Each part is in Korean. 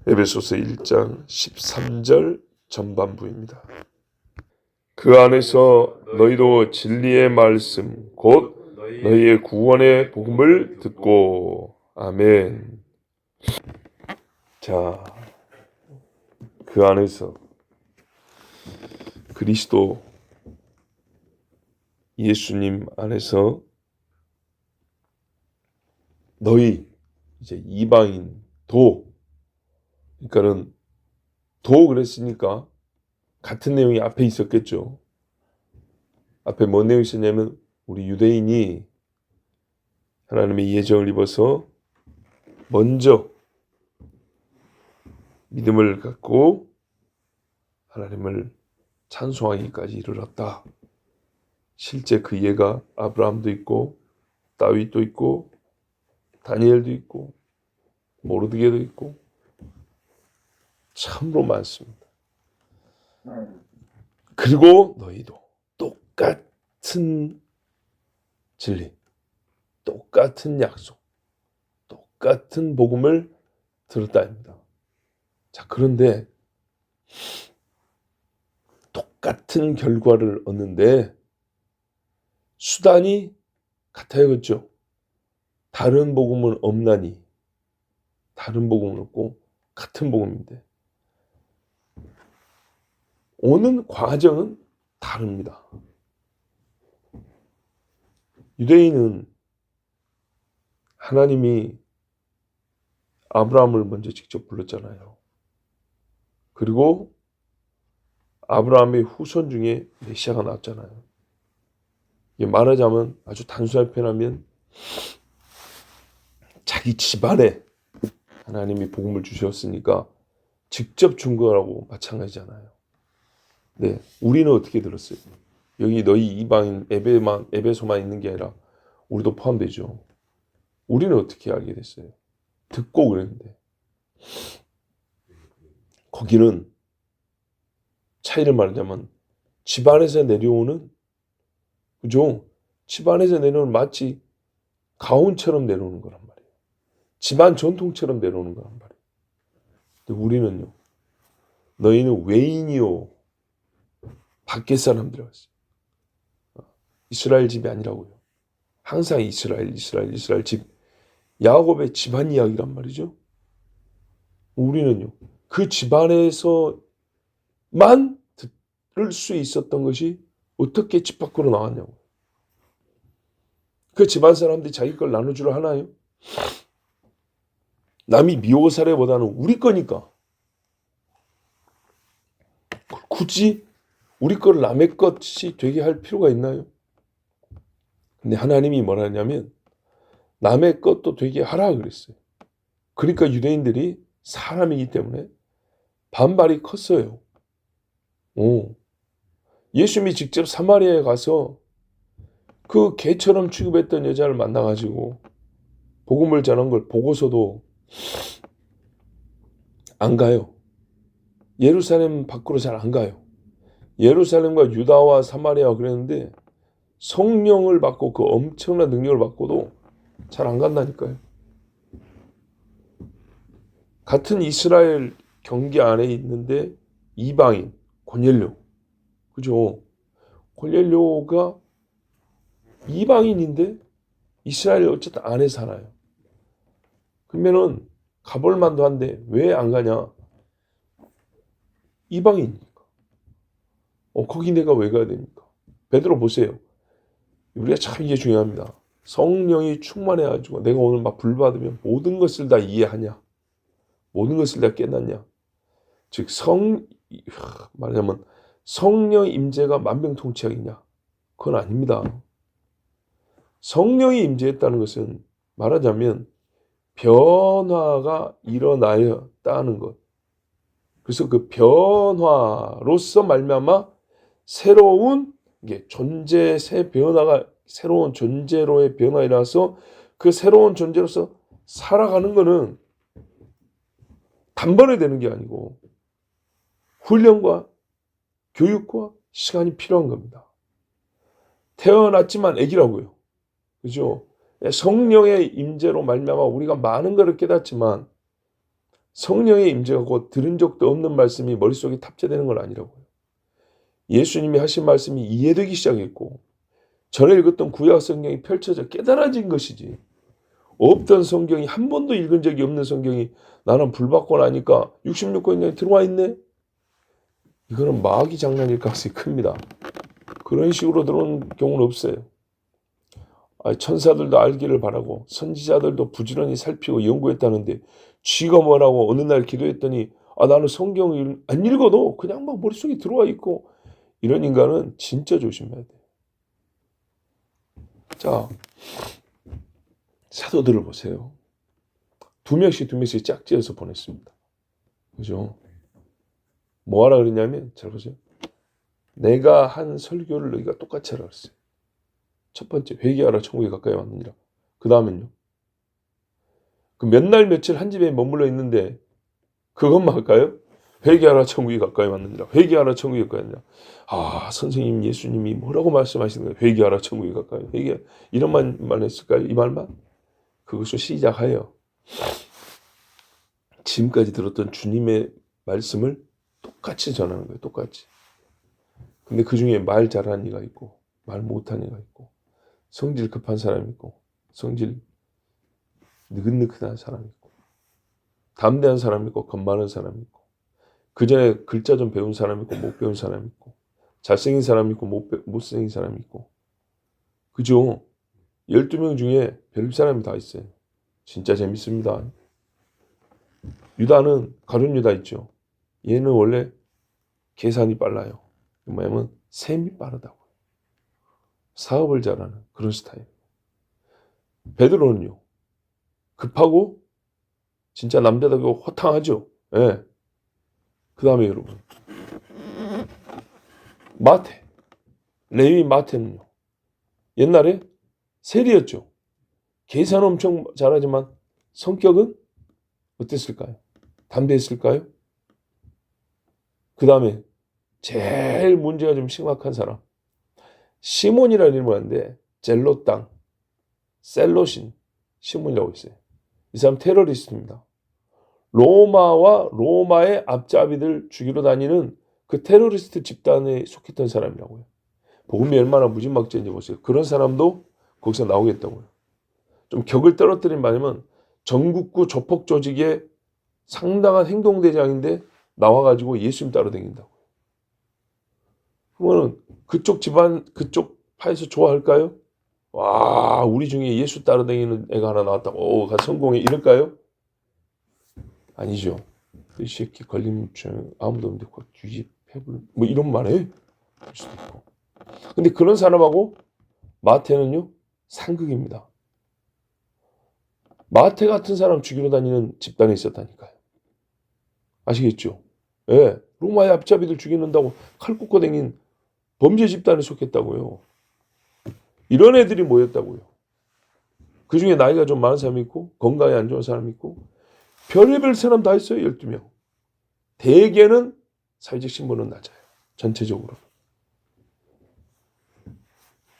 에베소서 1장 13절 전반부입니다. 그 안에서 너희도 진리의 말씀 곧 너희의 구원의 복음을 듣고 아멘. 자, 그 안에서 그리스도 예수님 안에서 너희 이제 이방인 그러니까는 그랬으니까 같은 내용이 앞에 있었겠죠. 앞에 뭔 내용이 있었냐면 우리 유대인이 하나님의 예정을 입어서 먼저 믿음을 갖고 하나님을 찬송하기까지 이르렀다. 실제 그 예가 아브라함도 있고 다윗도 있고 다니엘도 있고 모르드게도 있고 참으로 많습니다. 그리고 너희도 똑같은 진리, 똑같은 약속, 똑같은 복음을 들었다입니다. 자, 그런데 똑같은 결과를 얻는데 수단이 같아야겠죠. 다른 복음은 없나니 다른 복음은 없고 같은 복음인데 오는 과정은 다릅니다. 유대인은 하나님이 아브라함을 먼저 직접 불렀잖아요. 그리고 아브라함의 후손 중에 메시아가 나왔잖아요. 이게 말하자면 아주 단순하게 표현하면 자기 집안에 하나님이 복음을 주셨으니까 직접 준 거라고 마찬가지잖아요. 네, 우리는 어떻게 들었어요? 여기 너희 이방인 에베소만 있는 게 아니라 우리도 포함되죠. 우리는 어떻게 알게 됐어요? 듣고 그랬는데 거기는 차이를 말하자면 집안에서 내려오는 그죠? 집안에서 내려오는 마치 가훈처럼 내려오는 거란 말이에요. 집안 전통처럼 내려오는 거란 말이에요. 근데 우리는요. 너희는 외인이요. 밖에 사람들이 왔어요. 이스라엘 집이 아니라고요. 항상 이스라엘 집. 야곱의 집안 이야기란 말이죠. 우리는요. 그 집안에서만 들을 수 있었던 것이 어떻게 집 밖으로 나왔냐고. 그 집안 사람들이 자기 걸 나눠주려 하나요? 남이 미워사례보다는 우리 거니까. 굳이 우리 거를 남의 것이 되게 할 필요가 있나요? 근데 하나님이 뭐라 하냐면 남의 것도 되게 하라 그랬어요. 그러니까 유대인들이 사람이기 때문에 반발이 컸어요. 예수님이 직접 사마리아에 가서 그 개처럼 취급했던 여자를 만나가지고 복음을 전한 걸 보고서도 안 가요. 예루살렘 밖으로 잘 안 가요. 예루살렘과 유다와 사마리아와 그랬는데 성령을 받고 그 엄청난 능력을 받고도 잘 안 간다니까요. 같은 이스라엘 경계 안에 있는데 이방인 고넬료, 그죠? 고넬료가 이방인인데 이스라엘 어쨌든 안에 살아요. 그러면은 가볼 만도 한데 왜 안 가냐? 이방인이니까. 거기 내가 왜 가야 됩니까? 베드로 보세요. 우리가 참 이게 중요합니다. 성령이 충만해가지고 내가 오늘 막 불받으면 모든 것을 다 이해하냐? 모든 것을 다 깨닫냐? 즉 말하자면 성령 임재가 만병통치약이냐? 그건 아닙니다. 성령이 임재했다는 것은 말하자면 변화가 일어나였다는 것. 그래서 그 변화로서 말미암아 새로운 새 변화가 새로운 존재로의 변화가 일어나서 그 새로운 존재로서 살아가는 것은 단번에 되는 게 아니고 훈련과 교육과 시간이 필요한 겁니다. 태어났지만 애기라고요. 그죠? 성령의 임재로 말미암아 우리가 많은 것을 깨닫지만 성령의 임재가 곧 들은 적도 없는 말씀이 머릿속에 탑재되는 건 아니라고요. 예수님이 하신 말씀이 이해되기 시작했고 전에 읽었던 구약 성경이 펼쳐져 깨달아진 것이지, 없던 성경이, 한 번도 읽은 적이 없는 성경이 나는 불받고 나니까 66권이 들어와 있네? 이거는 마귀 장난일 가능성이 큽니다. 그런 식으로 들어오는 경우는 없어요. 천사들도 알기를 바라고 선지자들도 부지런히 살피고 연구했다는데 쥐가 뭐라고 어느 날 기도했더니 나는 성경을 안 읽어도 그냥 막 머릿속에 들어와 있고, 이런 인간은 진짜 조심해야 돼요. 자, 사도들을 보세요. 두 명씩 짝지어서 보냈습니다. 그죠? 뭐 하라 그랬냐면, 잘 보세요. 내가 한 설교를 너희가 똑같이 하라 그랬어요. 첫 번째, 회개하라 천국에 가까이 왔느니라. 그 다음엔요. 그 몇 날 며칠 한 집에 머물러 있는데 그것만 할까요? 회개하라 천국이 가까이 왔느니라. 회개하라 천국이 가까이 왔느니라. 선생님 예수님이 뭐라고 말씀하시는 거예요? 회개하라 천국이 가까이. 이런 말만 했을까요? 이 말만? 그것을 시작하여 지금까지 들었던 주님의 말씀을 똑같이 전하는 거예요. 똑같이. 근데 그 중에 말 잘하는 이가 있고 말 못하는 이가 있고 성질 급한 사람이 있고 성질 느긋느긋한 사람이 있고 담대한 사람이 있고 겁 많은 사람이 있고 그 전에 글자 좀 배운 사람이 있고 못 배운 사람이 있고 잘생긴 사람이 있고 못생긴 사람이 있고, 그죠? 12명 중에 별 사람이 다 있어요. 진짜 재밌습니다. 유다는 가룟 유다 있죠. 얘는 원래 계산이 빨라요. 뭐냐면 셈이 빠르다고. 사업을 잘하는 그런 스타일. 베드로는요, 급하고 진짜 남자다고 호탕하죠. 예. 그 다음에 여러분, 마태, 레위 마태는요, 옛날에 세리였죠. 계산 엄청 잘하지만 성격은 어땠을까요? 담대했을까요? 그 다음에 제일 문제가 좀 심각한 사람, 시몬이라는 이름을 하는데 젤롯 땅, 셀롯인 시몬이라고 있어요. 이 사람 테러리스트입니다. 로마와 로마의 앞잡이들 죽이러 다니는 그 테러리스트 집단에 속했던 사람이라고요. 복음이 얼마나 무지막지한지 보세요. 그런 사람도 거기서 나오겠다고요. 좀 격을 떨어뜨린 말이면 전국구 조폭 조직의 상당한 행동대장인데 나와가지고 예수님 따라다닌다고요. 그러면 그쪽 집안, 그쪽 파에서 좋아할까요? 와, 우리 중에 예수 따라다니는 애가 하나 나왔다고, 성공해, 이럴까요? 아니죠. 이 새끼 걸리면 아무도 없는데 뒤집해볼, 뭐 이런 말에 할 수도 있고. 근데 그런 사람하고 마태는요, 상극입니다. 마태 같은 사람 죽이러 다니는 집단에 있었다니까요. 아시겠죠? 예, 로마의 앞잡이들 죽이는다고 칼 꽂고 다닌 범죄 집단에 속했다고요. 이런 애들이 모였다고요. 그 중에 나이가 좀 많은 사람이 있고 건강이 안 좋은 사람이 있고 별의별 사람 다 있어요. 12명. 대개는 사회적 신분은 낮아요. 전체적으로.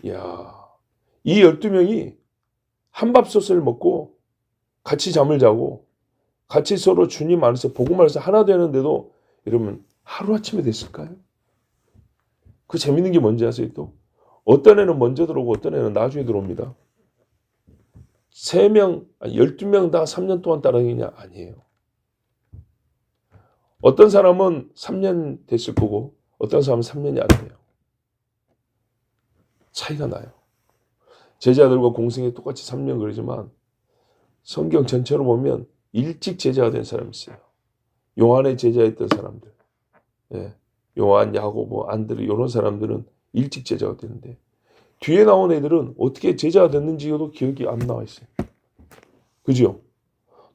이야, 이 12명이 한밥솥을 먹고 같이 잠을 자고 같이 서로 주님 안에서 복음 안에서 하나 되는데도 여러분 하루아침에 됐을까요? 그 재밌는 게 뭔지 아세요? 또 어떤 애는 먼저 들어오고 어떤 애는 나중에 들어옵니다. 3명, 12명 다 3년 동안 따라다니냐? 아니에요. 어떤 사람은 3년 됐을 거고 어떤 사람은 3년이 안 돼요. 차이가 나요. 제자들과 공생에 똑같이 3년 그러지만 성경 전체로 보면 일찍 제자가 된 사람이 있어요. 요한의 제자였던 사람들. 예. 요한, 야고보, 안드레 이런 사람들은 일찍 제자가 되는데 뒤에 나온 애들은 어떻게 제자가 됐는지도 기억이 안 나와 있어요. 그죠?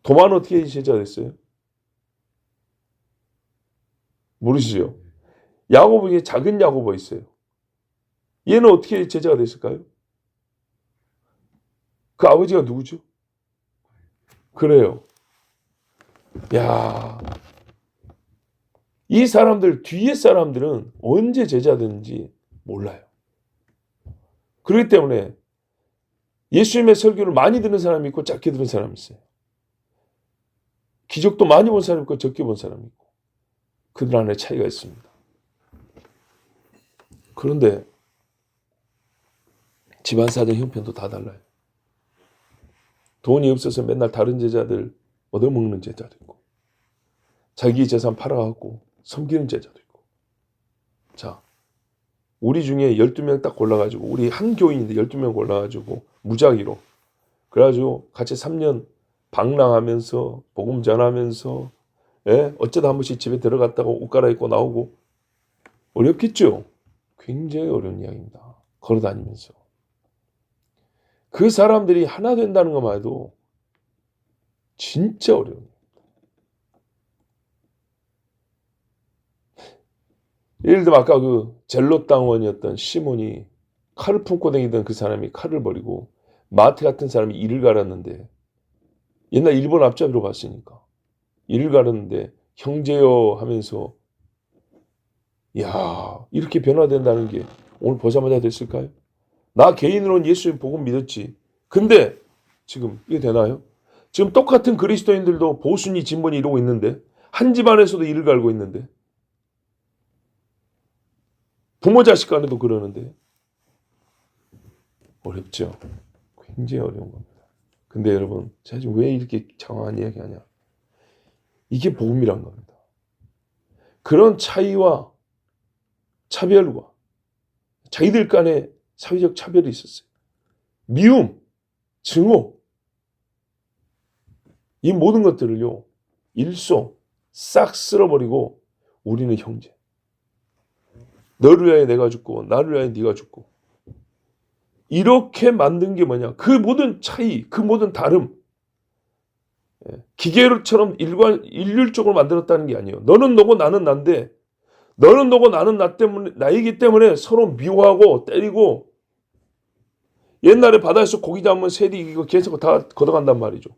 도마는 어떻게 제자가 됐어요? 모르시죠? 야고보에 작은 야고보 있어요. 얘는 어떻게 제자가 됐을까요? 그 아버지가 누구죠? 그래요. 야, 이 사람들 뒤에 사람들은 언제 제자 됐는지 몰라요. 그렇기 때문에 예수님의 설교를 많이 듣는 사람이 있고 짧게 듣는 사람이 있어요. 기적도 많이 본 사람이 있고 적게 본 사람이 있고 그들 안에 차이가 있습니다. 그런데 집안 사정 형편도 다 달라요. 돈이 없어서 맨날 다른 제자들 얻어먹는 제자도 있고 자기 재산 팔아갖고 섬기는 제자도 있고. 자, 우리 중에 12명 딱 골라가지고 우리 한 교인인데 12명 골라가지고 무작위로 그래가지고 같이 3년 방랑하면서 복음 전하면서 어쩌다 한 번씩 집에 들어갔다가 옷 갈아입고 나오고 어렵겠죠? 굉장히 어려운 이야기입니다. 걸어다니면서. 그 사람들이 하나 된다는 것만 해도 진짜 어려워요. 예를 들면 아까 그 젤롯 당원이었던 시몬이 칼을 품고 다니던 그 사람이 칼을 버리고 마태 같은 사람이 이를 갈았는데 옛날 일본 앞잡이로 봤으니까 이를 갈았는데 형제여 하면서 야 이렇게 변화된다는 게 오늘 보자마자 됐을까요? 나 개인으로는 예수님 복음 믿었지. 근데 지금 이게 되나요? 지금 똑같은 그리스도인들도 보순이 진본이 이러고 있는데 한 집안에서도 이를 갈고 있는데 부모 자식 간에도 그러는데 어렵죠. 굉장히 어려운 겁니다. 근데 여러분 제가 지금 왜 이렇게 장황한 이야기하냐. 이게 복음이란 겁니다. 그런 차이와 차별과 자기들 간에 사회적 차별이 있었어요. 미움, 증오 이 모든 것들을요. 일소 싹 쓸어버리고 우리는 형제. 너를 위하여 내가 죽고 나를 위하여 네가 죽고 이렇게 만든 게 뭐냐. 그 모든 차이, 그 모든 다름 기계처럼 일률적으로 만들었다는 게 아니에요. 너는 너고 나는 난데 너는 너고 나는 나이기 때문에 서로 미워하고 때리고 옛날에 바다에서 고기 잡으면 새들이 이거 계속 다 걷어간단 말이죠.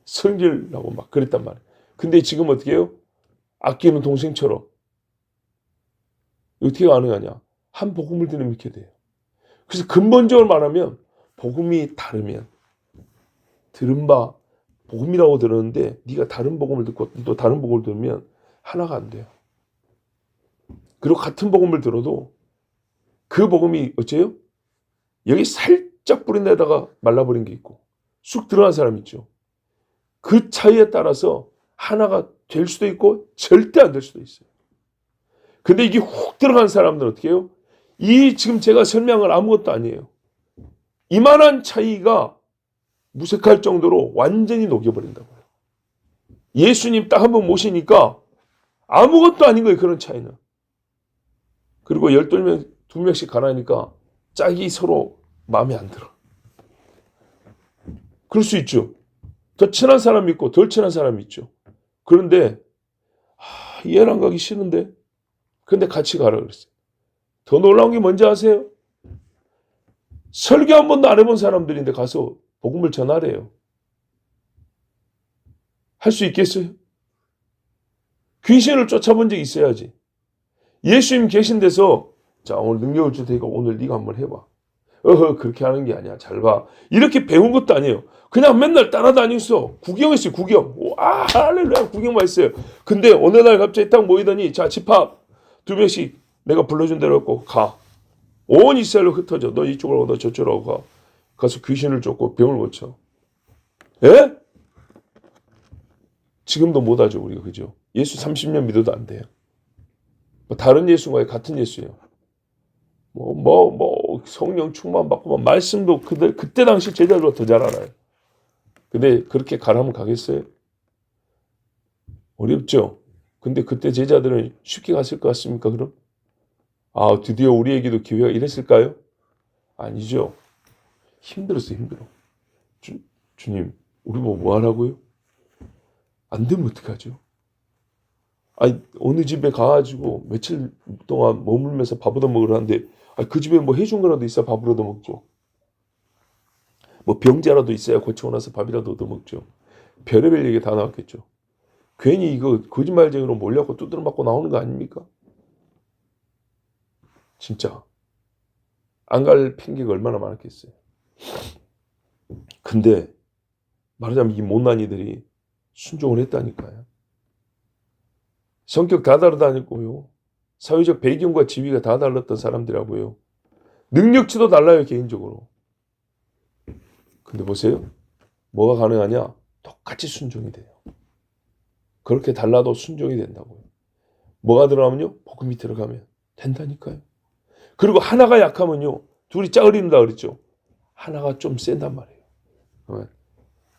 성질나고 막 그랬단 말이에요. 근데 지금 어떻게 해요? 아끼는 동생처럼 어떻게 가능하냐? 한 복음을 들으면 이렇게 돼요. 그래서 근본적으로 말하면 복음이 다르면 들은 바 복음이라고 들었는데 네가 다른 복음을 듣고 또 다른 복음을 들으면 하나가 안 돼요. 그리고 같은 복음을 들어도 그 복음이 어째요? 여기 살짝 뿌린 데다가 말라버린 게 있고 쑥 들어간 사람 있죠. 그 차이에 따라서 하나가 될 수도 있고 절대 안 될 수도 있어요. 근데 이게 훅 들어간 사람들은 어떻게 해요? 이 지금 제가 설명을 아무것도 아니에요. 이만한 차이가 무색할 정도로 완전히 녹여버린다고요. 예수님 딱 한번 모시니까 아무것도 아닌 거예요. 그런 차이는. 그리고 12명, 2명씩 가라니까 짝이 서로 마음에 안 들어. 그럴 수 있죠. 더 친한 사람이 있고 덜 친한 사람이 있죠. 그런데 얘랑 가기 싫은데 근데 같이 가라 그랬어요. 더 놀라운 게 뭔지 아세요? 설교 한 번도 안 해본 사람들인데 가서 복음을 전하래요. 할 수 있겠어요? 귀신을 쫓아본 적이 있어야지. 예수님 계신 데서 자 오늘 능력을 줄 테니까 오늘 네가 한번 해봐. 그렇게 하는 게 아니야. 잘 봐. 이렇게 배운 것도 아니에요. 그냥 맨날 따라다니면서 구경했어요. 구경. 할렐루야 구경만 했어요. 근데 어느 날 갑자기 딱 모이더니 자 집합 2명씩 내가 불러준 대로 했고 가. 온 이스라엘로 흩어져. 너 이쪽으로 너 저쪽으로 가. 가서 귀신을 쫓고 병을 고쳐. 예? 지금도 못하죠 우리가 그죠? 예수 30년 믿어도 안 돼요. 다른 예수와의 같은 예수예요. 성령 충만 받고 말씀도 그때 당시 제자들보다 더 잘 알아요. 근데 그렇게 가라면 가겠어요? 어렵죠. 근데 그때 제자들은 쉽게 갔을 것 같습니까? 그럼? 드디어 우리에게도 기회가 이랬을까요? 아니죠. 힘들었어요. 힘들어. 주님 우리 뭐 하라고요? 안 되면 어떡하죠? 어느 집에 가가지고 며칠 동안 머물면서 밥 얻어 먹으라는데 그 집에 뭐 해준 거라도 있어야 밥을 얻어 먹죠. 뭐 병자라도 있어야 고치고 나서 밥이라도 얻어 먹죠. 별의별 얘기 다 나왔겠죠. 괜히 이거 거짓말쟁이로 몰려고 두드려 맞고 나오는 거 아닙니까? 진짜 안 갈 핑계가 얼마나 많았겠어요. 근데 말하자면 이 못난이들이 순종을 했다니까요. 성격 다 다르다니까요. 사회적 배경과 지위가 다 달랐던 사람들이라고요. 능력치도 달라요, 개인적으로. 근데 보세요. 뭐가 가능하냐? 똑같이 순종이 돼요. 그렇게 달라도 순종이 된다고요. 뭐가 들어가면요? 복음이 들어가면 된다니까요. 그리고 하나가 약하면요. 둘이 짜그린다 그랬죠. 하나가 좀 센단 말이에요.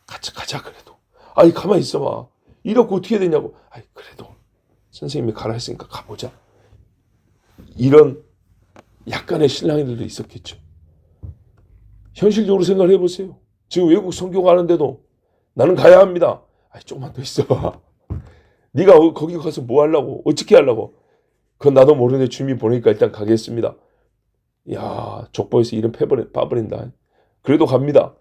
같이 가자 그래도. 아니 가만히 있어봐. 이렇게 어떻게 되냐고. 아니 그래도 선생님이 가라 했으니까 가보자. 이런 약간의 신랑이들도 있었겠죠. 현실적으로 생각을 해보세요. 지금 외국 선교 가는데도 나는 가야 합니다. 아니 조금만 더 있어봐. 네가 거기 가서 뭐 하려고? 어떻게 하려고? 그건 나도 모르는데 주님이 보내니까 일단 가겠습니다. 야, 족보에서 이름 빠버린다. 그래도 갑니다.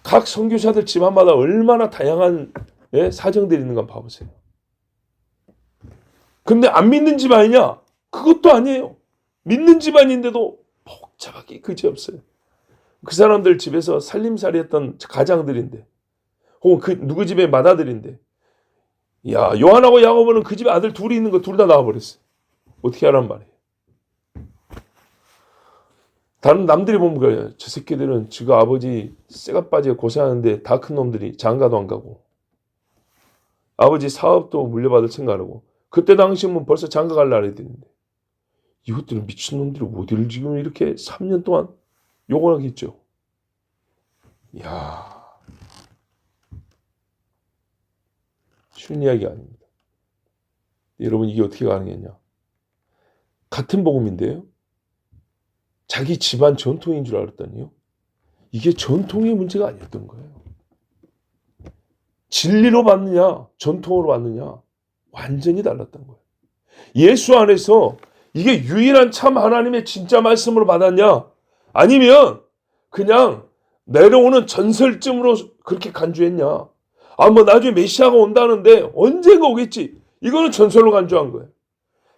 각 선교사들 집안마다 얼마나 다양한 사정들이 있는 건 봐보세요. 근데 안 믿는 집안이냐? 그것도 아니에요. 믿는 집안인데도 복잡하게 그지없어요. 그 사람들 집에서 살림살이 했던 가장들인데 혹은 그 누구 집의 맏아들인데 야, 요한하고 야고보는 그 집에 아들 둘이 있는 거 둘 다 나와버렸어요. 어떻게 하란 말이에요. 다른 남들이 보면 그래요. 저 새끼들은 지가 아버지 쇠가 빠지게 고생하는데 다 큰 놈들이 장가도 안 가고 아버지 사업도 물려받을 생각하고 그때 당시면 벌써 장가 갈 날이 됐는데 이것들은 미친놈들이 어디를 지금 이렇게 3년 동안 욕을 하겠죠. 이야, 쉬운 이야기 아닙니다. 여러분 이게 어떻게 가능했냐. 같은 복음인데요. 자기 집안 전통인 줄 알았더니요. 이게 전통의 문제가 아니었던 거예요. 진리로 받느냐 전통으로 받느냐 완전히 달랐던 거예요. 예수 안에서 이게 유일한 참 하나님의 진짜 말씀으로 받았냐 아니면 그냥 내려오는 전설쯤으로 그렇게 간주했냐. 아, 뭐 나중에 메시아가 온다는데 언젠가 오겠지. 이거는 전설로 간주한 거예요.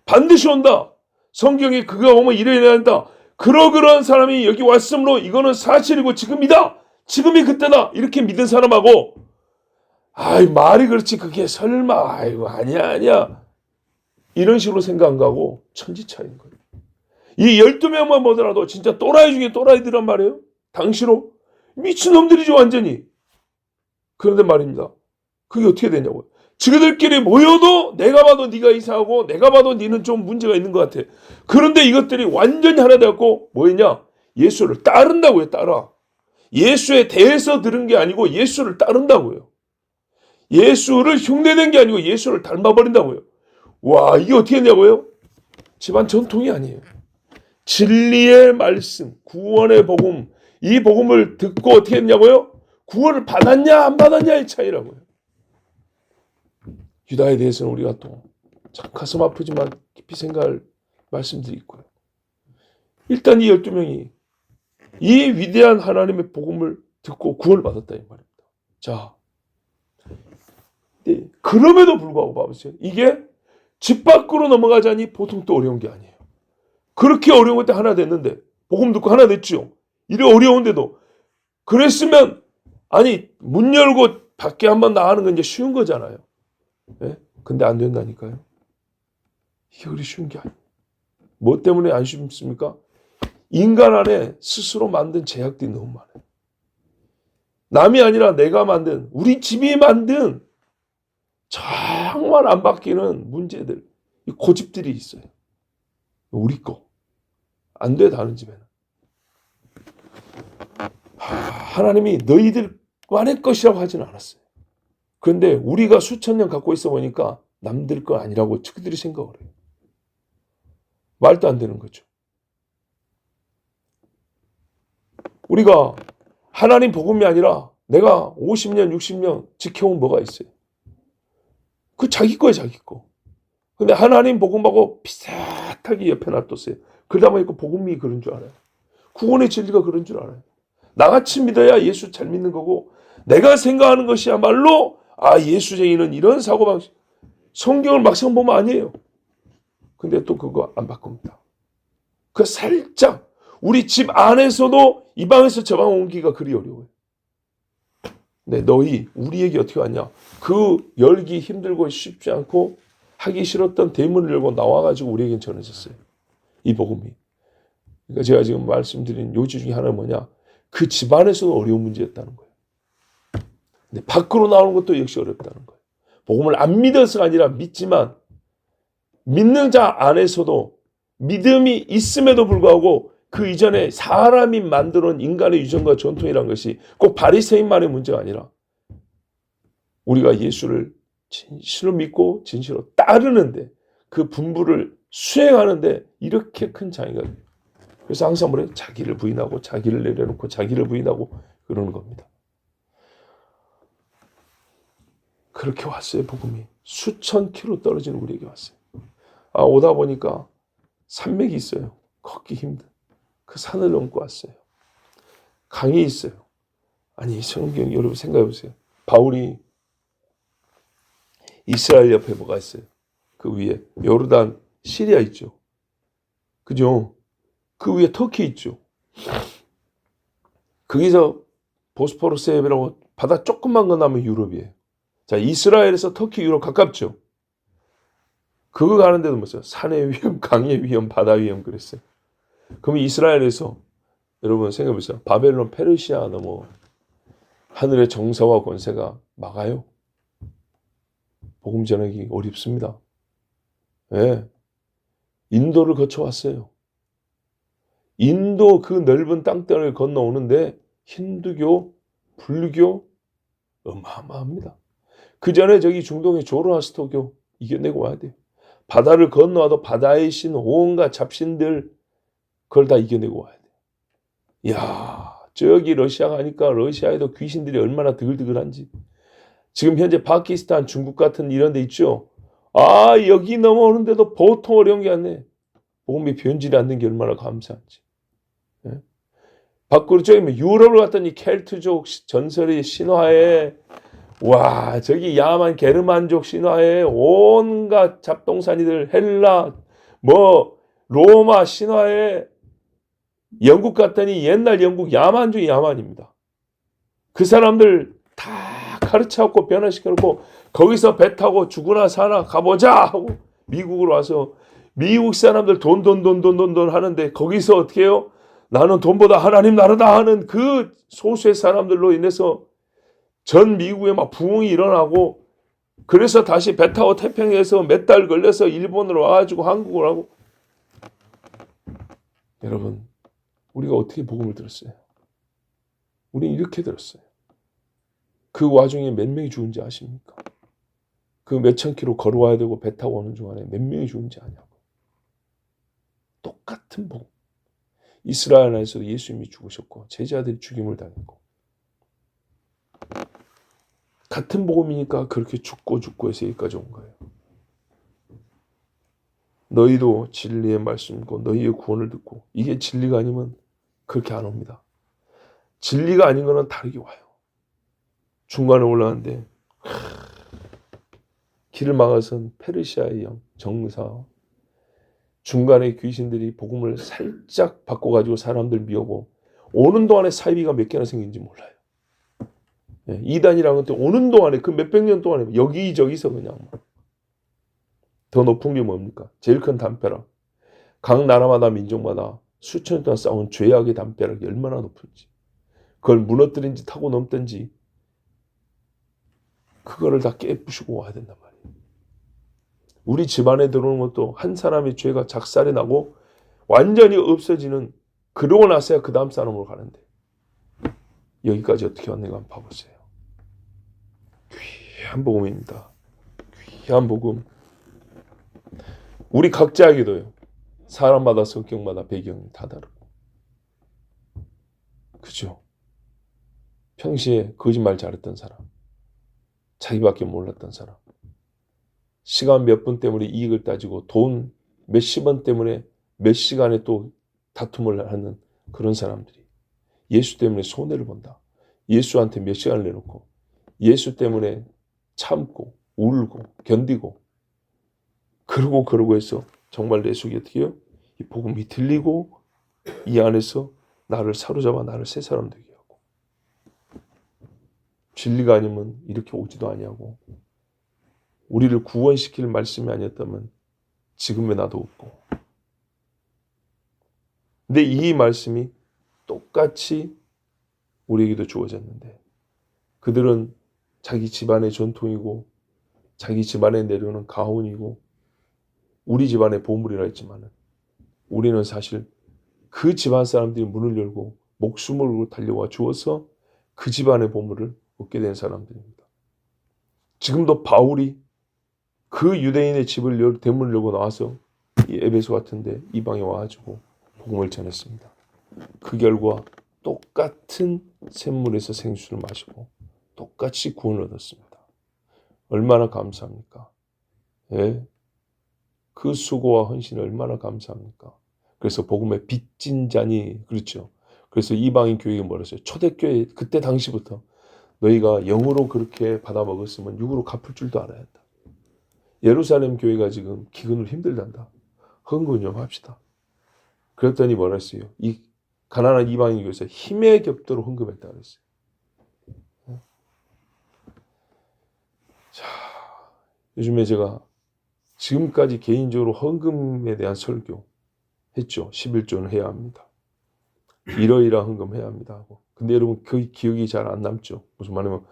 반드시 온다. 성경에 그가 오면 이래야 한다. 그러한 사람이 여기 왔으므로 이거는 사실이고 지금이다. 지금이 그때다. 이렇게 믿은 사람하고 아이 말이 그렇지 그게 설마 아이고 아니야 이런 식으로 생각 안 가고 천지 차이인 거예요. 이 12명만 보더라도 진짜 또라이 중에 또라이들란 말이에요. 당시로 미친놈들이죠 완전히. 그런데 말입니다. 그게 어떻게 되냐고요. 지그들끼리 모여도 내가 봐도 네가 이상하고 내가 봐도 네는 좀 문제가 있는 것 같아. 그런데 이것들이 완전히 하나 되었고 뭐였냐. 예수를 따른다고요. 따라. 예수에 대해서 들은 게 아니고 예수를 따른다고요. 예수를 흉내낸 게 아니고 예수를 닮아버린다고요. 와 이게 어떻게 했냐고요. 집안 전통이 아니에요. 진리의 말씀 구원의 복음 이 복음을 듣고 어떻게 했냐고요. 구원을 받았냐 안 받았냐의 차이라고요. 유다에 대해서는 우리가 또 참 가슴 아프지만 깊이 생각할 말씀들이 있고요. 일단 이 12명이 이 위대한 하나님의 복음을 듣고 구원을 받았다 이 말입니다. 자, 네, 그럼에도 불구하고 봐보세요. 이게 집 밖으로 넘어가자니 보통 또 어려운 게 아니에요. 그렇게 어려운 것때 하나 됐는데 복음 듣고 하나 됐죠. 이래 어려운데도 그랬으면 아니 문 열고 밖에 한번 나가는 건 이제 쉬운 거잖아요. 네? 근데 안 된다니까요. 이게 그리 쉬운 게 아니에요. 뭐 때문에 안 쉽습니까? 인간 안에 스스로 만든 제약들이 너무 많아요. 남이 아니라 내가 만든 우리 집이 만든 정말 안 바뀌는 문제들 고집들이 있어요. 우리 거. 안 돼 다른 집에는. 하나님이 너희들만의 것이라고 하지는 않았어요. 그런데 우리가 수천 년 갖고 있어 보니까 남들 거 아니라고 그들이 생각을 해요. 말도 안 되는 거죠. 우리가 하나님 복음이 아니라 내가 50년 60년 지켜온 뭐가 있어요. 그 자기 거예요 자기 거. 근데 하나님 복음하고 비슷하게 옆에 놔뒀어요. 그러다 보니까 복음이 그런 줄 알아요. 구원의 진리가 그런 줄 알아요. 나같이 믿어야 예수 잘 믿는 거고 내가 생각하는 것이야말로 아 예수쟁이는 이런 사고방식 성경을 막상 보면 아니에요. 근데 또 그거 안 바꿉니다. 그 살짝 우리 집 안에서도 이 방에서 저 방 옮기기가 그리 어려워요. 네, 너희 우리에게 어떻게 왔냐? 그 열기 힘들고 쉽지 않고 하기 싫었던 대문을 열고 나와가지고 우리에겐 전해졌어요. 이 복음이. 그러니까 제가 지금 말씀드린 요지 중에 하나는 뭐냐? 그 집안에서도 어려운 문제였다는 거예요. 근데 밖으로 나오는 것도 역시 어렵다는 거예요. 복음을 안 믿어서가 아니라 믿지만 믿는 자 안에서도 믿음이 있음에도 불구하고 그 이전에 사람이 만들어 놓은 인간의 유전과 전통이라는 것이 꼭 바리새인만의 문제가 아니라 우리가 예수를 진실로 믿고 진실로 따르는데 그 분부를 수행하는데 이렇게 큰 장애가 돼요. 그래서 항상 뭐래요? 자기를 부인하고 자기를 내려놓고 자기를 부인하고 그러는 겁니다. 그렇게 왔어요. 복음이. 수천 킬로 떨어진 우리에게 왔어요. 오다 보니까 산맥이 있어요. 걷기 힘든. 그 산을 넘고 왔어요. 강이 있어요. 아니 성경 여러분 생각해 보세요. 바울이 이스라엘 옆에 뭐가 있어요? 그 위에 요르단 시리아 있죠. 그죠? 그 위에 터키 있죠. 거기서 보스포러스 해협이라고 바다 조금만 건너면 유럽이에요. 자, 이스라엘에서 터키 유럽 가깝죠. 그거 가는데도 뭐죠? 산의 위험, 강의 위험, 바다 위험 그랬어요. 그럼 이스라엘에서 여러분 생각해 보세요. 바벨론, 페르시아 넘어 하늘의 정사와 권세가 막아요. 복음 전하기 어렵습니다. 예. 인도를 거쳐왔어요. 인도 그 넓은 땅덩어리를 건너오는데 힌두교, 불교 어마어마합니다. 그 전에 저기 중동의 조로아스터교 이겨내고 와야 돼요. 바다를 건너와도 바다의 신 온갖 잡신들 그걸 다 이겨내고 와야 돼요. 이야, 저기 러시아 가니까 러시아에도 귀신들이 얼마나 드글드글한지. 지금 현재 파키스탄, 중국 같은 이런 데 있죠. 여기 넘어오는데도 보통 어려운 게 아니네. 복음이 변질이 안 된 게 얼마나 감사한지. 예? 밖으로 저기 유럽을 갔더니 켈트족 전설의 신화에 와 저기 야만 게르만족 신화에 온갖 잡동사니들 헬라 뭐 로마 신화에 영국 갔더니 옛날 영국 야만 중에 야만입니다. 그 사람들 다 가르쳐갖고 변화시켜놓고 거기서 배 타고 죽으나 사나 가보자 하고 미국으로 와서 미국 사람들 돈 하는데 거기서 어떻게 해요? 나는 돈보다 하나님 나라다 하는 그 소수의 사람들로 인해서 전 미국에 막 부흥이 일어나고 그래서 다시 배 타고 태평양에서 몇 달 걸려서 일본으로 와가지고 한국을 하고 여러분 우리가 어떻게 복음을 들었어요? 우리는 이렇게 들었어요. 그 와중에 몇 명이 죽은지 아십니까? 그 몇천 킬로 걸어와야 되고 배 타고 오는 중간에 몇 명이 죽은지 아냐고. 똑같은 복음. 이스라엘 안에서도 예수님이 죽으셨고 제자들이 죽임을 당했고 같은 복음이니까 그렇게 죽고 해서 여기까지 온 거예요. 너희도 진리의 말씀과 너희의 구원을 듣고 이게 진리가 아니면 그렇게 안 옵니다. 진리가 아닌 거는 다르게 와요. 중간에 올라가는데 길을 막아선 페르시아의 영, 정사 중간에 귀신들이 복음을 살짝 바꿔가지고 사람들 미우고 오는 동안에 사이비가 몇 개나 생긴지 몰라요. 이단이라는 것도 오는 동안에 그 몇백 년 동안에 여기저기서 그냥 더 높은 게 뭡니까? 제일 큰 담벼락. 각 나라마다 민족마다 수천 년 동안 쌓은 죄악의 담벼락이 얼마나 높은지 그걸 무너뜨린지 타고 넘든지 그거를 다 깨부수고 와야 된단 말이에요. 우리 집안에 들어오는 것도 한 사람의 죄가 작살이 나고 완전히 없어지는 그러고 나서야 그 다음 사람으로 가는데 여기까지 어떻게 왔는가 한번 봐보세요. 귀한 복음입니다. 귀한 복음. 우리 각자에게도요. 사람마다 성격마다 배경이 다 다르고 그죠? 평시에 거짓말 잘했던 사람 자기밖에 몰랐던 사람 시간 몇 분 때문에 이익을 따지고 돈 몇십 원 때문에 몇 시간에 또 다툼을 하는 그런 사람들이 예수 때문에 손해를 본다. 예수한테 몇 시간을 내놓고 예수 때문에 참고 울고 견디고 그러고 해서 정말 내 속에 어떻게 해요? 이 복음이 들리고 이 안에서 나를 사로잡아 나를 새 사람 되게 하고 진리가 아니면 이렇게 오지도 아니하고 우리를 구원시킬 말씀이 아니었다면 지금의 나도 없고. 근데 이 말씀이 똑같이 우리에게도 주어졌는데 그들은 자기 집안의 전통이고 자기 집안에 내려오는 가훈이고 우리 집안의 보물이라 했지만 우리는 사실 그 집안 사람들이 문을 열고 목숨을 걸고 달려와 주어서 그 집안의 보물을 얻게 된 사람들입니다. 지금도 바울이 그 유대인의 집을 대문을 열고 나와서 이 에베소 같은데 이방에 와가지고 복음을 전했습니다. 그 결과 똑같은 샘물에서 생수를 마시고 똑같이 구원을 얻었습니다. 얼마나 감사합니까? 예? 그 수고와 헌신이 얼마나 감사합니까? 그래서 복음의 빚진 자니 그렇죠. 그래서 이방인 교회가 뭐라 했어요? 초대교회 그때 당시부터 너희가 영으로 그렇게 받아 먹었으면 육으로 갚을 줄도 알아야 한다. 예루살렘 교회가 지금 기근으로 힘들단다. 헌금 좀 합시다. 그랬더니 뭐라 했어요? 이 가난한 이방인 교회에서 힘에 겹도록 헌금했다 그랬어요. 자, 요즘에 제가 지금까지 개인적으로 헌금에 대한 설교 했죠. 11조는 해야 합니다. 이러이러한 헌금 해야 합니다 하고. 근데 여러분 그 기억이 잘 안 남죠. 무슨 말이냐면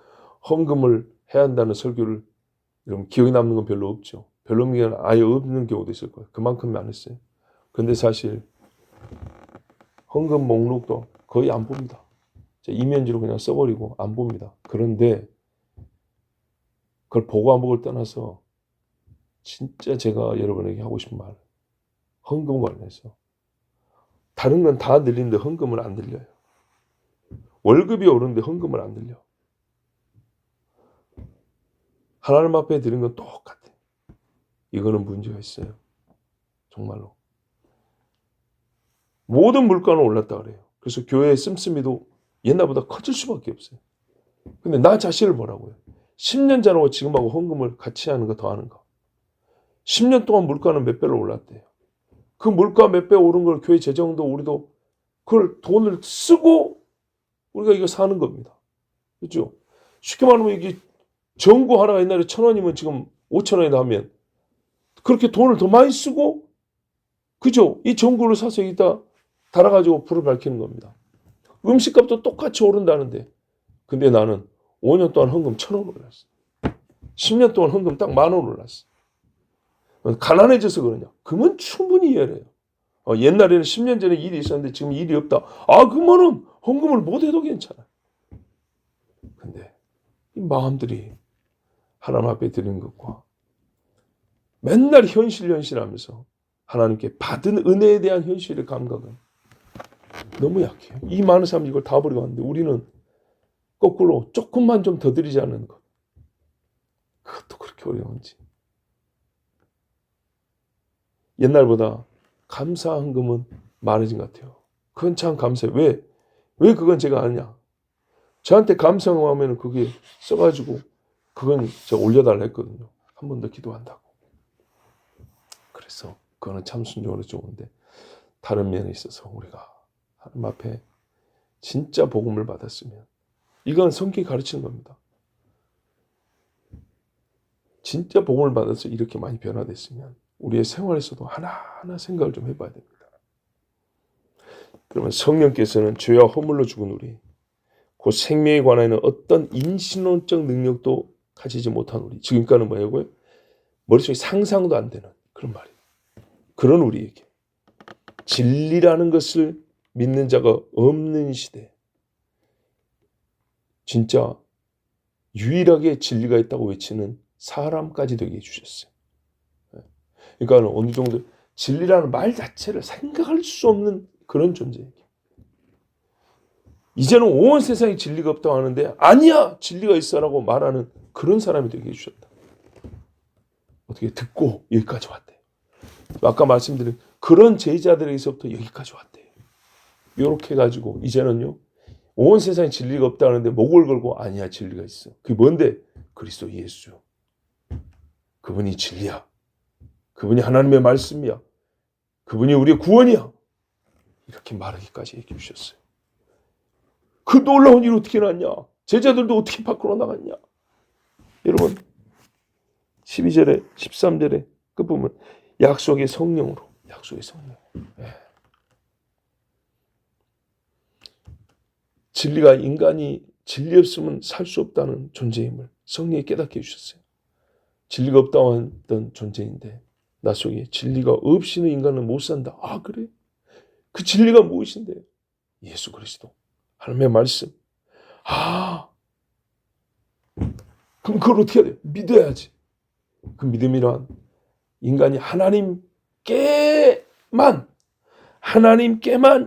헌금을 해야 한다는 설교를 여러분 기억에 남는 건 별로 없죠. 별로 없는 게 아예 없는 경우도 있을 거예요. 그만큼 안 했어요. 근데 사실 헌금 목록도 거의 안 봅니다. 이면지로 그냥 써버리고 안 봅니다. 그런데 그걸 보고 안 보고를 떠나서 진짜 제가 여러분에게 하고 싶은 말, 헌금 관련해서 다른 건 다 늘리는데 헌금을 안 늘려요. 월급이 오르는데 헌금을 안 늘려. 하나님 앞에 드린 건 똑같아. 이거는 문제가 있어요. 정말로. 모든 물가는 올랐다 그래요. 그래서 교회의 씀씀이도 옛날보다 커질 수밖에 없어요. 근데 나 자신을 보라고요. 10년 전하고 지금하고 헌금을 같이 하는 거 더 하는 거. 10년 동안 물가는 몇 배로 올랐대요. 그 물가 몇 배 오른 걸 교회 재정도 우리도 그걸 돈을 쓰고 우리가 이거 사는 겁니다. 그렇죠? 쉽게 말하면 이게 전구 하나가 옛날에 1,000원이면 지금 5,000원이나 하면 그렇게 돈을 더 많이 쓰고 그죠? 이 전구를 사서 여기다 달아가지고 불을 밝히는 겁니다. 음식값도 똑같이 오른다는데 근데 나는 5년 동안 헌금 1,000원 올랐어. 10년 동안 헌금 딱 10,000원 올랐어. 가난해져서 그러냐? 그러면 충분히 이해를 해요. 옛날에는 10년 전에 일이 있었는데 지금 일이 없다. 그러면은 헌금을 못 해도 괜찮아. 근데 이 마음들이 하나님 앞에 드리는 것과 맨날 현실하면서 하나님께 받은 은혜에 대한 현실의 감각은 너무 약해요. 이 많은 사람이 이걸 다 버리고 왔는데 우리는 거꾸로 조금만 좀 더 드리자는 것. 그것도 그렇게 어려운지. 옛날보다 감사헌금은 많아진 것 같아요. 그건 참 감사해요. 왜 그건 제가 아느냐. 저한테 감사헌금 하면 그게 써가지고 그건 제가 올려달라 했거든요. 한 번 더 기도한다고. 그래서 그거는 참 순종으로 좋은데 다른 면에 있어서 우리가 하나님 앞에 진짜 복음을 받았으면 이건 성경이 가르치는 겁니다. 진짜 복음을 받아서 이렇게 많이 변화됐으면 우리의 생활에서도 하나하나 생각을 좀 해봐야 됩니다. 그러면 성령께서는 죄와 허물로 죽은 우리, 그 생명에 관한 어떤 인신론적 능력도 가지지 못한 우리, 지금까지는 뭐냐고요? 머릿속에 상상도 안 되는 그런 말이에요. 그런 우리에게 진리라는 것을 믿는 자가 없는 시대, 진짜 유일하게 진리가 있다고 외치는 사람까지 되게 해주셨어요. 그러니까 어느 정도 진리라는 말 자체를 생각할 수 없는 그런 존재예요. 이제는 온 세상에 진리가 없다고 하는데 아니야 진리가 있어라고 말하는 그런 사람이 되게 해주셨다. 어떻게 듣고 여기까지 왔대. 아까 말씀드린 그런 제자들에게서부터 여기까지 왔대. 이렇게 해가지고 이제는요 온 세상에 진리가 없다 하는데 목을 걸고 아니야 진리가 있어. 그게 뭔데? 그리스도 예수. 그분이 진리야. 그분이 하나님의 말씀이야. 그분이 우리의 구원이야. 이렇게 말하기까지 해주셨어요. 그 놀라운 일 어떻게 났냐? 제자들도 어떻게 밖으로 나갔냐? 여러분 12절에 13절에 그 보면 약속의 성령으로 약속의 성령. 진리가 인간이 진리 없으면 살 수 없다는 존재임을 성령이 깨닫게 해주셨어요. 진리가 없다고 했던 존재인데 나 속에 진리가 없이는 인간은 못 산다. 아 그래? 그 진리가 무엇인데요? 예수 그리스도 하나님의 말씀. 아 그럼 그걸 어떻게 해야 돼요? 믿어야지. 그 믿음이란 인간이 하나님께만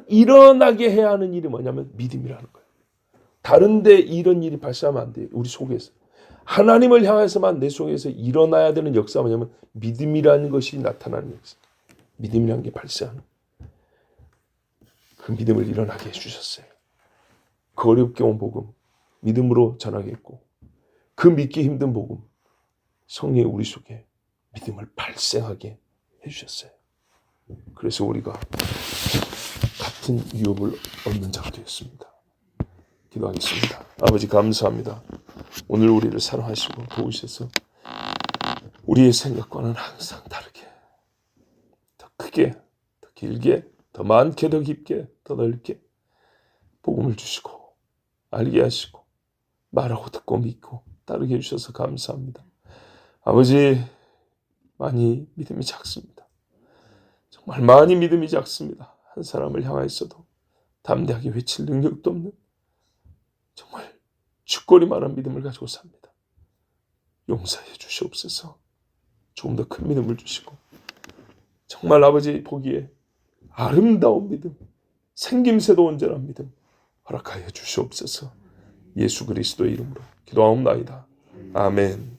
일어나게 해야 하는 일이 뭐냐면 믿음이라는 거예요. 다른데 이런 일이 발생하면 안 돼요. 우리 속에서. 하나님을 향해서만 내 속에서 일어나야 되는 역사가 뭐냐면 믿음이라는 것이 나타나는 역사. 믿음이라는 게 발생하는 그 믿음을 일어나게 해주셨어요. 그 어렵게 온 복음 믿음으로 전하겠고 그 믿기 힘든 복음 성령이 우리 속에 믿음을 발생하게 해주셨어요. 그래서 우리가 같은 유업을 얻는 자가 되었습니다. 기도하겠습니다. 아버지 감사합니다. 오늘 우리를 사랑하시고 도우셔서 우리의 생각과는 항상 다르게 더 크게 더 길게 더 많게 더 깊게 더 넓게 복음을 주시고 알게 하시고 말하고 듣고 믿고 따르게 해주셔서 감사합니다. 아버지 많이 믿음이 작습니다. 정말 많이 믿음이 작습니다. 한 사람을 향하여서도 담대하게 외칠 능력도 없는 정말 죽거리만한 믿음을 가지고 삽니다. 용서해 주시옵소서. 조금 더 큰 믿음을 주시고 정말 아버지 보기에 아름다운 믿음 생김새도 온전한 믿음 허락하여 주시옵소서. 예수 그리스도의 이름으로 기도하옵나이다. 아멘.